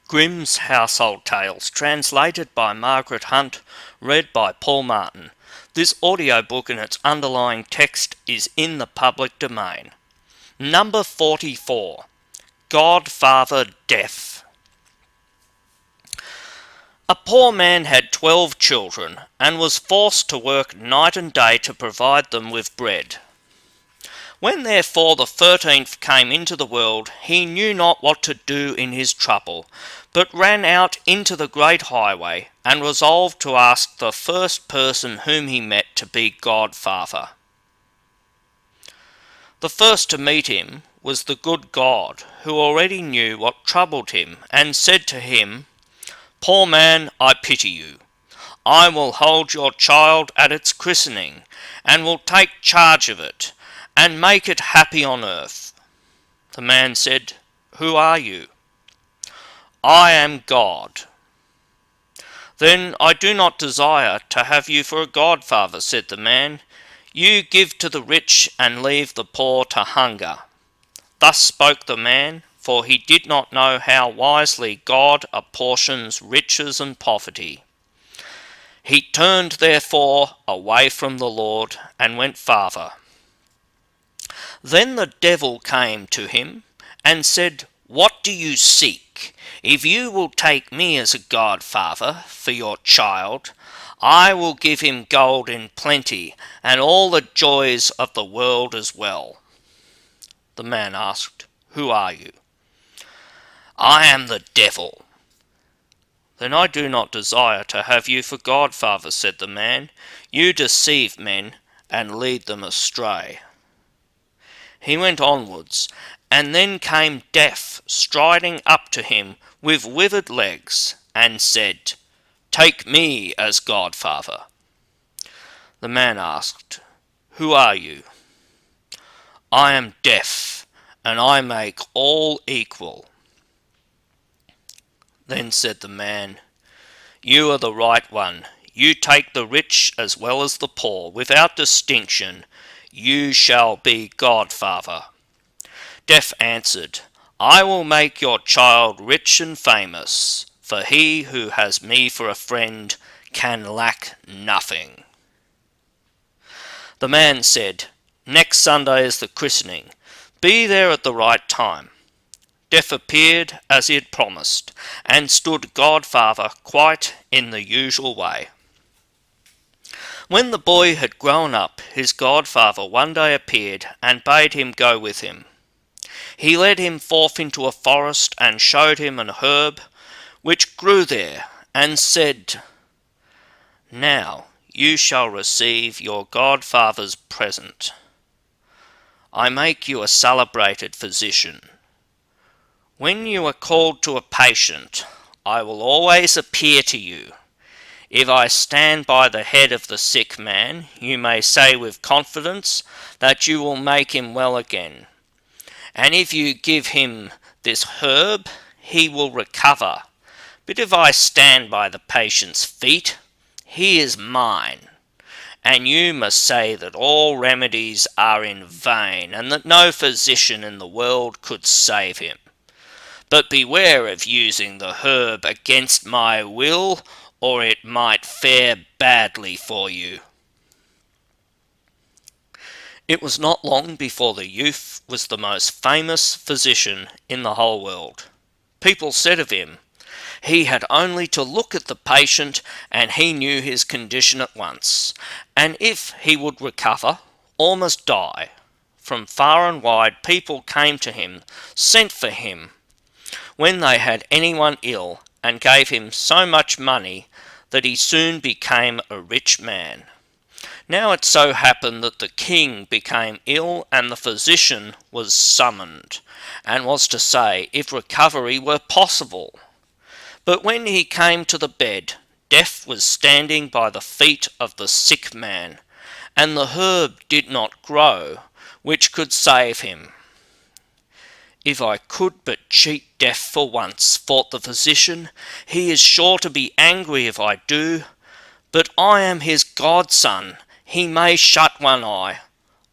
Grimm's Household Tales, translated by Margaret Hunt, read by Paul Martin. This audiobook and its underlying text is in the public domain. Number 44. Godfather Death. A poor man had 12 children, and was forced to work night and day to provide them with bread. When therefore the 13th came into the world, he knew not what to do in his trouble, but ran out into the great highway, and resolved to ask the first person whom he met to be godfather. The first to meet him was the good God, who already knew what troubled him, and said to him, "Poor man, I pity you. I will hold your child at its christening, and will take charge of it, and make it happy on earth." The man said, "Who are you?" "I am God." "Then I do not desire to have you for a godfather," said the man. "You give to the rich and leave the poor to hunger." Thus spoke the man, for he did not know how wisely God apportions riches and poverty. He turned therefore away from the Lord, and went farther. Then the devil came to him, and said, "What do you seek? If you will take me as a godfather for your child, I will give him gold in plenty, and all the joys of the world as well." The man asked, "Who are you?" "I am the devil." "Then I do not desire to have you for godfather," said the man. "You deceive men, and lead them astray." He went onwards, and then came Death striding up to him with withered legs, and said, "Take me as godfather." The man asked, "Who are you?" "I am Death, and I make all equal." Then said the man, "You are the right one. You take the rich as well as the poor, without distinction. You shall be godfather." Death answered, "I will make your child rich and famous, for he who has me for a friend can lack nothing." The man said, "Next Sunday is the christening. Be there at the right time." Death appeared as he had promised, and stood godfather quite in the usual way. When the boy had grown up, his godfather one day appeared, and bade him go with him. He led him forth into a forest, and showed him an herb which grew there, and said, "Now you shall receive your godfather's present. I make you a celebrated physician. When you are called to a patient, I will always appear to you. If I stand by the head of the sick man, you may say with confidence that you will make him well again. And if you give him this herb, he will recover. But if I stand by the patient's feet, he is mine. And you must say that all remedies are in vain, and that no physician in the world could save him. But beware of using the herb against my will, or it might fare badly for you." It was not long before the youth was the most famous physician in the whole world. People said of him, he had only to look at the patient, and he knew his condition at once, and if he would recover or must die. From far and wide people came to him, sent for him when they had anyone ill, and gave him so much money that he soon became a rich man. Now it so happened that the king became ill, and the physician was summoned, and was to say if recovery were possible. But when he came to the bed, Death was standing by the feet of the sick man, and the herb did not grow which could save him. "If I could but cheat Death for once," thought the physician, "he is sure to be angry if I do. But I am his godson, he may shut one eye.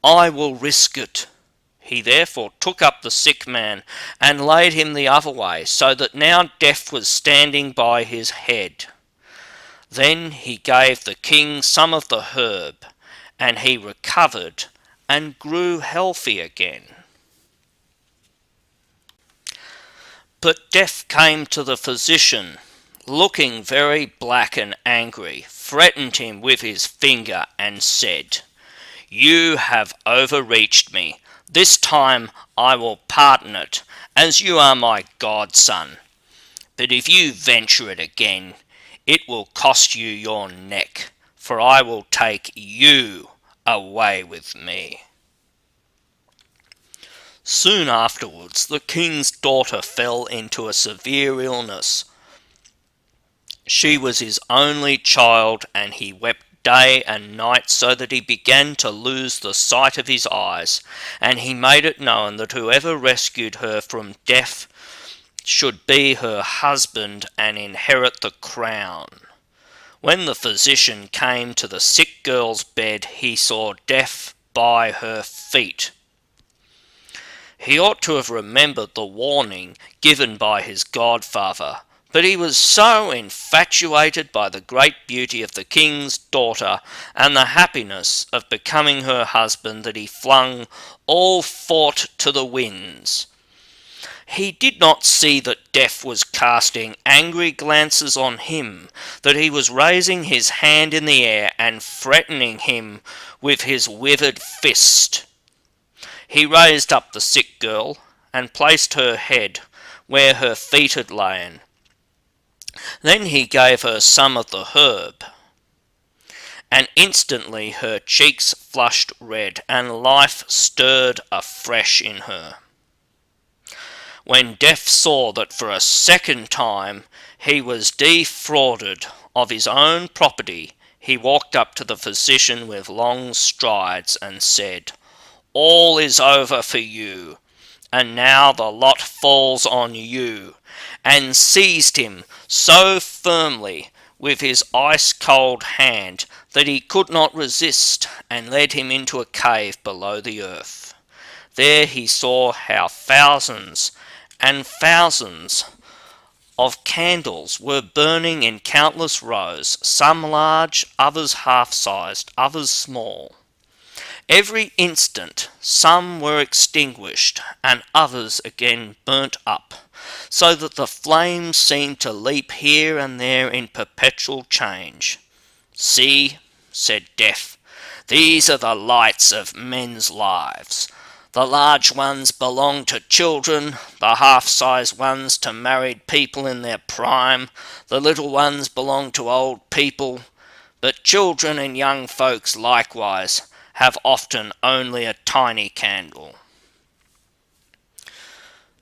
I will risk it." He therefore took up the sick man and laid him the other way, so that now Death was standing by his head. Then he gave the king some of the herb, and he recovered and grew healthy again. But Death came to the physician, looking very black and angry, threatened him with his finger, and said, "You have overreached me. This time I will pardon it, as you are my godson. But if you venture it again, it will cost you your neck, for I will take you away with me." Soon afterwards, the king's daughter fell into a severe illness. She was his only child, and he wept day and night, so that he began to lose the sight of his eyes, and he made it known that whoever rescued her from death should be her husband and inherit the crown. When the physician came to the sick girl's bed, he saw Death by her feet. He ought to have remembered the warning given by his godfather, but he was so infatuated by the great beauty of the king's daughter and the happiness of becoming her husband that he flung all thought to the winds. He did not see that Death was casting angry glances on him, that he was raising his hand in the air and threatening him with his withered fist. He raised up the sick girl and placed her head where her feet had lain. Then he gave her some of the herb, and instantly her cheeks flushed red, and life stirred afresh in her. When Death saw that for a second time he was defrauded of his own property, he walked up to the physician with long strides and said, "All is over for you, and now the lot falls on you," and seized him so firmly with his ice-cold hand that he could not resist, and led him into a cave below the earth. There he saw how thousands and thousands of candles were burning in countless rows, some large, others half-sized, others small. Every instant some were extinguished, and others again burnt up, so that the flames seemed to leap here and there in perpetual change. "See," said Death, "these are the lights of men's lives. The large ones belong to children, the half-sized ones to married people in their prime, the little ones belong to old people, but children and young folks likewise have often only a tiny candle."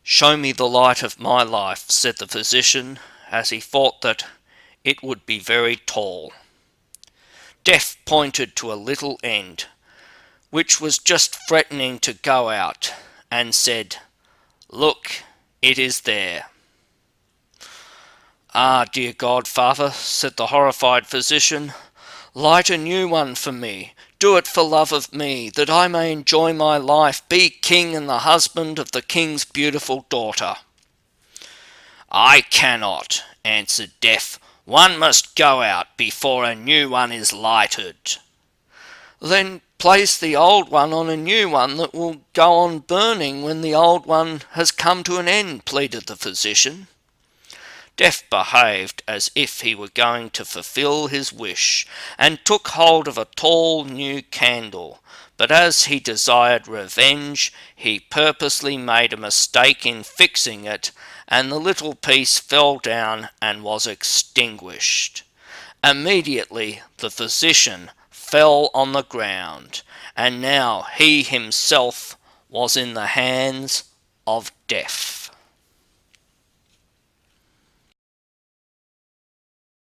"Show me the light of my life," said the physician, as he thought that it would be very tall. Death pointed to a little end, which was just threatening to go out, and said, "Look, it is there." "Ah, dear godfather," said the horrified physician, "light a new one for me. Do it for love of me, that I may enjoy my life, be king and the husband of the king's beautiful daughter." "I cannot," answered Death. "One must go out before a new one is lighted." "Then place the old one on a new one that will go on burning when the old one has come to an end," pleaded the physician. Death behaved as if he were going to fulfil his wish, and took hold of a tall new candle, but as he desired revenge, he purposely made a mistake in fixing it, and the little piece fell down and was extinguished. Immediately the physician fell on the ground, and now he himself was in the hands of Death.